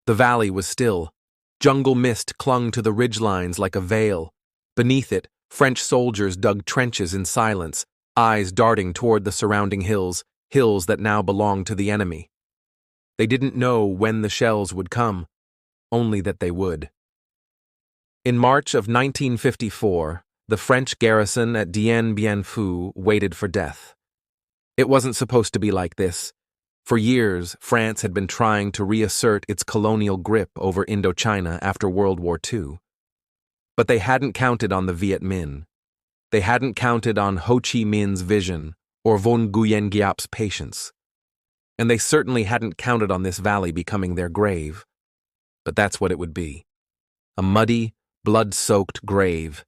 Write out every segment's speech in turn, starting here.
The valley was still. Jungle mist clung to the ridgelines like a veil. Beneath it, French soldiers dug trenches in silence, eyes darting toward the surrounding hills, hills that now belonged to the enemy. They didn't know when the shells would come, only that they would. In March of 1954, the French garrison at Dien Bien Phu waited for death. It wasn't supposed to be like this. For years, France had been trying to reassert its colonial grip over Indochina after World War II. But they hadn't counted on the Viet Minh. They hadn't counted on Ho Chi Minh's vision or Von Nguyen Giap's patience. And they certainly hadn't counted on this valley becoming their grave. But that's what it would be. A muddy, blood-soaked grave.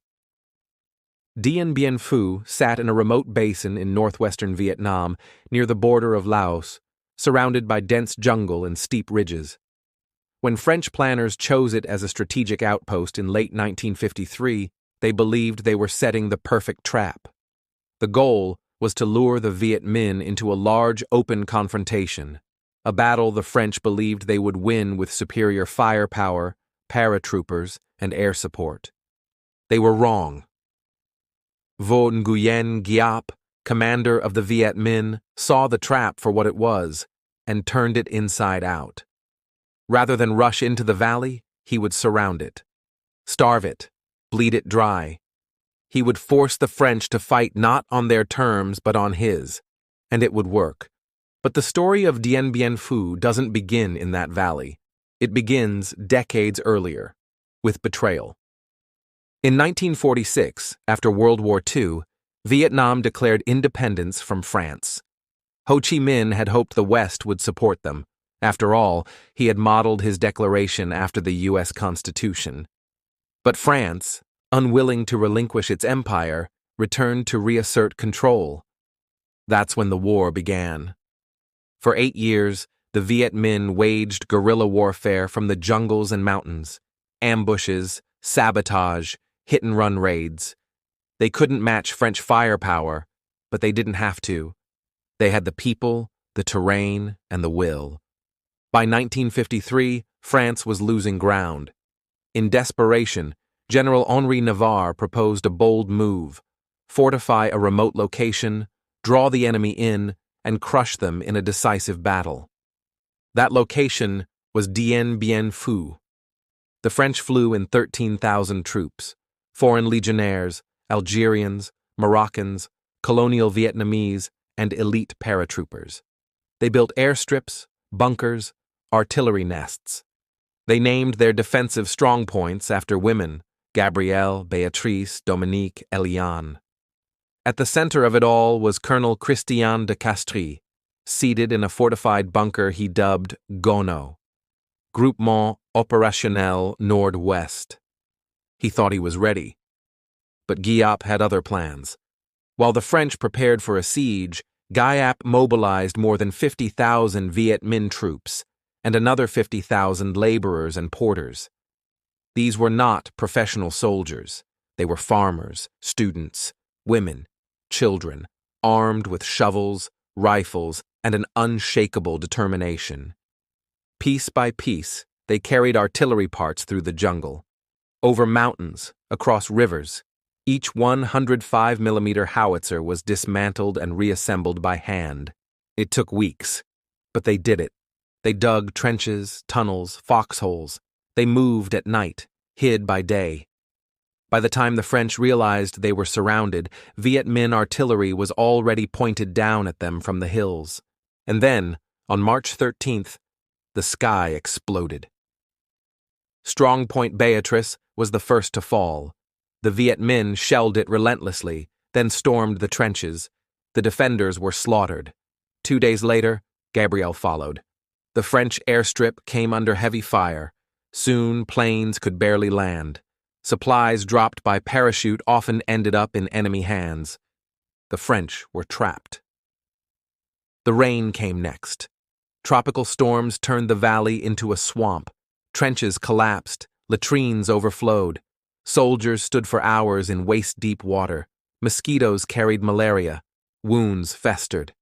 Dien Bien Phu sat in a remote basin in northwestern Vietnam, near the border of Laos, surrounded by dense jungle and steep ridges. When French planners chose it as a strategic outpost in late 1953, they believed they were setting the perfect trap. The goal was to lure the Viet Minh into a large open confrontation, a battle the French believed they would win with superior firepower, paratroopers, and air support. They were wrong. Vo Nguyen Giap, commander of the Viet Minh, saw the trap for what it was and turned it inside out. Rather than rush into the valley, he would surround it, starve it, bleed it dry. He would force the French to fight not on their terms but on his, and it would work. But the story of Dien Bien Phu doesn't begin in that valley. It begins decades earlier, with betrayal. In 1946, after World War II, Vietnam declared independence from France. Ho Chi Minh had hoped the West would support them. After all, he had modeled his declaration after the U.S. Constitution. But France, unwilling to relinquish its empire, returned to reassert control. That's when the war began. For 8 years, the Viet Minh waged guerrilla warfare from the jungles and mountains, ambushes, sabotage, hit-and-run raids. They couldn't match French firepower, but they didn't have to. They had the people, the terrain, and the will. By 1953, France was losing ground. In desperation, General Henri Navarre proposed a bold move: fortify a remote location, draw the enemy in, and crush them in a decisive battle. That location was Dien Bien Phu. The French flew in 13,000 troops, foreign legionnaires, Algerians, Moroccans, colonial Vietnamese, and elite paratroopers. They built airstrips, bunkers, artillery nests. They named their defensive strongpoints after women: Gabrielle, Beatrice, Dominique, Eliane. At the center of it all was Colonel Christian de Castries, seated in a fortified bunker he dubbed Gono, Groupement Opérationnel Nord-Ouest. He thought he was ready. But Giap had other plans. While the French prepared for a siege, Giap mobilized more than 50,000 Viet Minh troops and another 50,000 laborers and porters. These were not professional soldiers. They were farmers, students, women, children, armed with shovels, rifles, and an unshakable determination. Piece by piece, they carried artillery parts through the jungle, over mountains, across rivers. Each 105mm howitzer was dismantled and reassembled by hand. It took weeks, but they did it. They dug trenches, tunnels, foxholes. They moved at night, hid by day. By the time the French realized they were surrounded, Viet Minh artillery was already pointed down at them from the hills. And then, on March 13th, the sky exploded. Strongpoint Beatrice was the first to fall. The Viet Minh shelled it relentlessly, then stormed the trenches. The defenders were slaughtered. 2 days later, Gabrielle followed. The French airstrip came under heavy fire. Soon, planes could barely land. Supplies dropped by parachute often ended up in enemy hands. The French were trapped. The rain came next. Tropical storms turned the valley into a swamp. Trenches collapsed, latrines overflowed. Soldiers stood for hours in waist-deep water. Mosquitoes carried malaria. Wounds festered.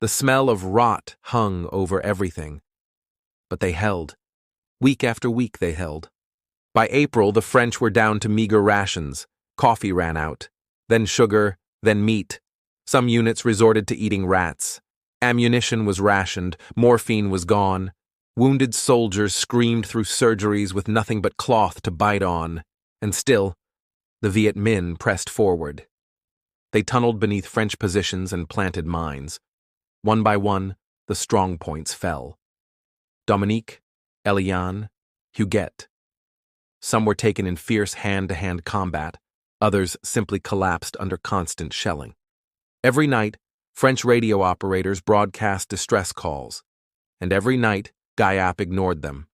The smell of rot hung over everything. But they held. Week after week they held. By April, the French were down to meager rations. Coffee ran out. Then sugar, then meat. Some units resorted to eating rats. Ammunition was rationed, morphine was gone. Wounded soldiers screamed through surgeries with nothing but cloth to bite on. And still, the Viet Minh pressed forward. They tunneled beneath French positions and planted mines. One by one, the strong points fell. Dominique, Eliane, Huguette. Some were taken in fierce hand-to-hand combat, others simply collapsed under constant shelling. Every night, French radio operators broadcast distress calls, and every night, Guyap ignored them.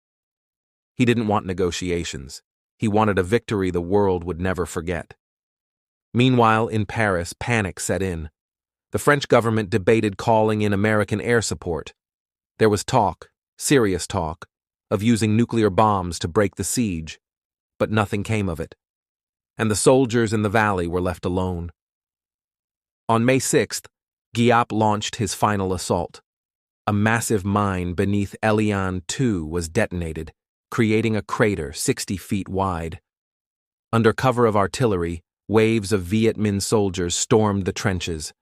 He didn't want negotiations. He wanted a victory the world would never forget. Meanwhile, in Paris, panic set in. The French government debated calling in American air support. There was talk, serious talk, of using nuclear bombs to break the siege, but nothing came of it, and the soldiers in the valley were left alone. On May 6th, Guyap launched his final assault. A massive mine beneath Eliane II was detonated, creating a crater 60 feet wide. Under cover of artillery, waves of Viet Minh soldiers stormed the trenches.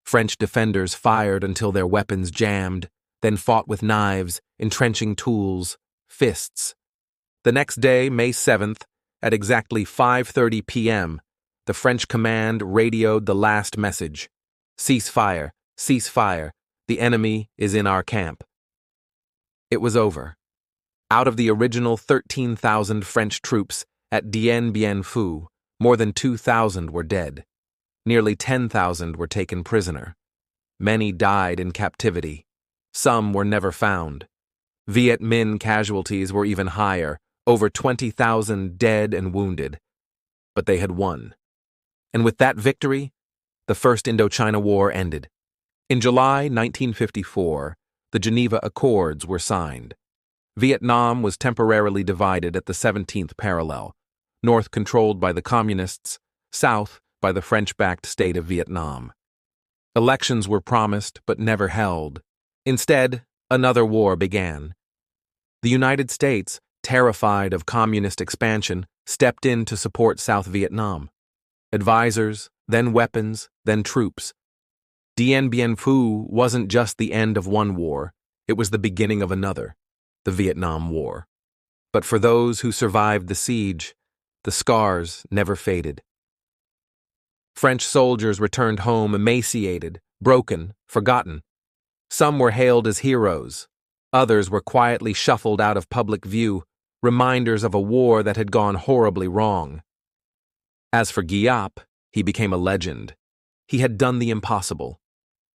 French defenders fired until their weapons jammed, then fought with knives, entrenching tools, fists. The next day, May 7th, at exactly 5:30 p.m., the French command radioed the last message. "Cease fire, cease fire. The enemy is in our camp." It was over. Out of the original 13,000 French troops at Dien Bien Phu, more than 2,000 were dead. Nearly 10,000 were taken prisoner. Many died in captivity. Some were never found. Viet Minh casualties were even higher, over 20,000 dead and wounded. But they had won. And with that victory, the First Indochina War ended. In July 1954, the Geneva Accords were signed. Vietnam was temporarily divided at the 17th parallel, north controlled by the Communists, south by the French-backed state of Vietnam. Elections were promised but never held. Instead, another war began. The United States, terrified of communist expansion, stepped in to support South Vietnam. Advisors, then weapons, then troops. Dien Bien Phu wasn't just the end of one war, it was the beginning of another, the Vietnam War. But for those who survived the siege, the scars never faded. French soldiers returned home emaciated, broken, forgotten. Some were hailed as heroes. Others were quietly shuffled out of public view, reminders of a war that had gone horribly wrong. As for Guyap, he became a legend. He had done the impossible.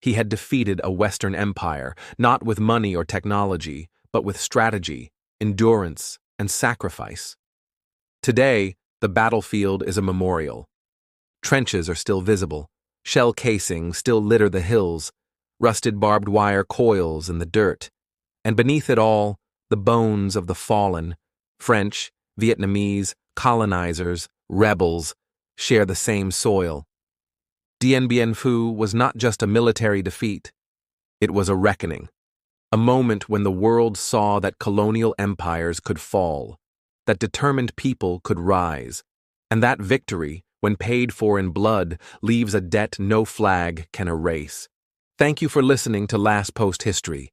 He had defeated a Western empire, not with money or technology, but with strategy, endurance, and sacrifice. Today, the battlefield is a memorial. Trenches are still visible, shell casings still litter the hills, rusted barbed wire coils in the dirt, and beneath it all, the bones of the fallen, French, Vietnamese, colonizers, rebels, share the same soil. Dien Bien Phu was not just a military defeat, it was a reckoning, a moment when the world saw that colonial empires could fall, that determined people could rise, and that victory, when paid for in blood, leaves a debt no flag can erase. Thank you for listening to Last Post History.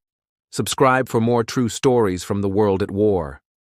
Subscribe for more true stories from the world at war.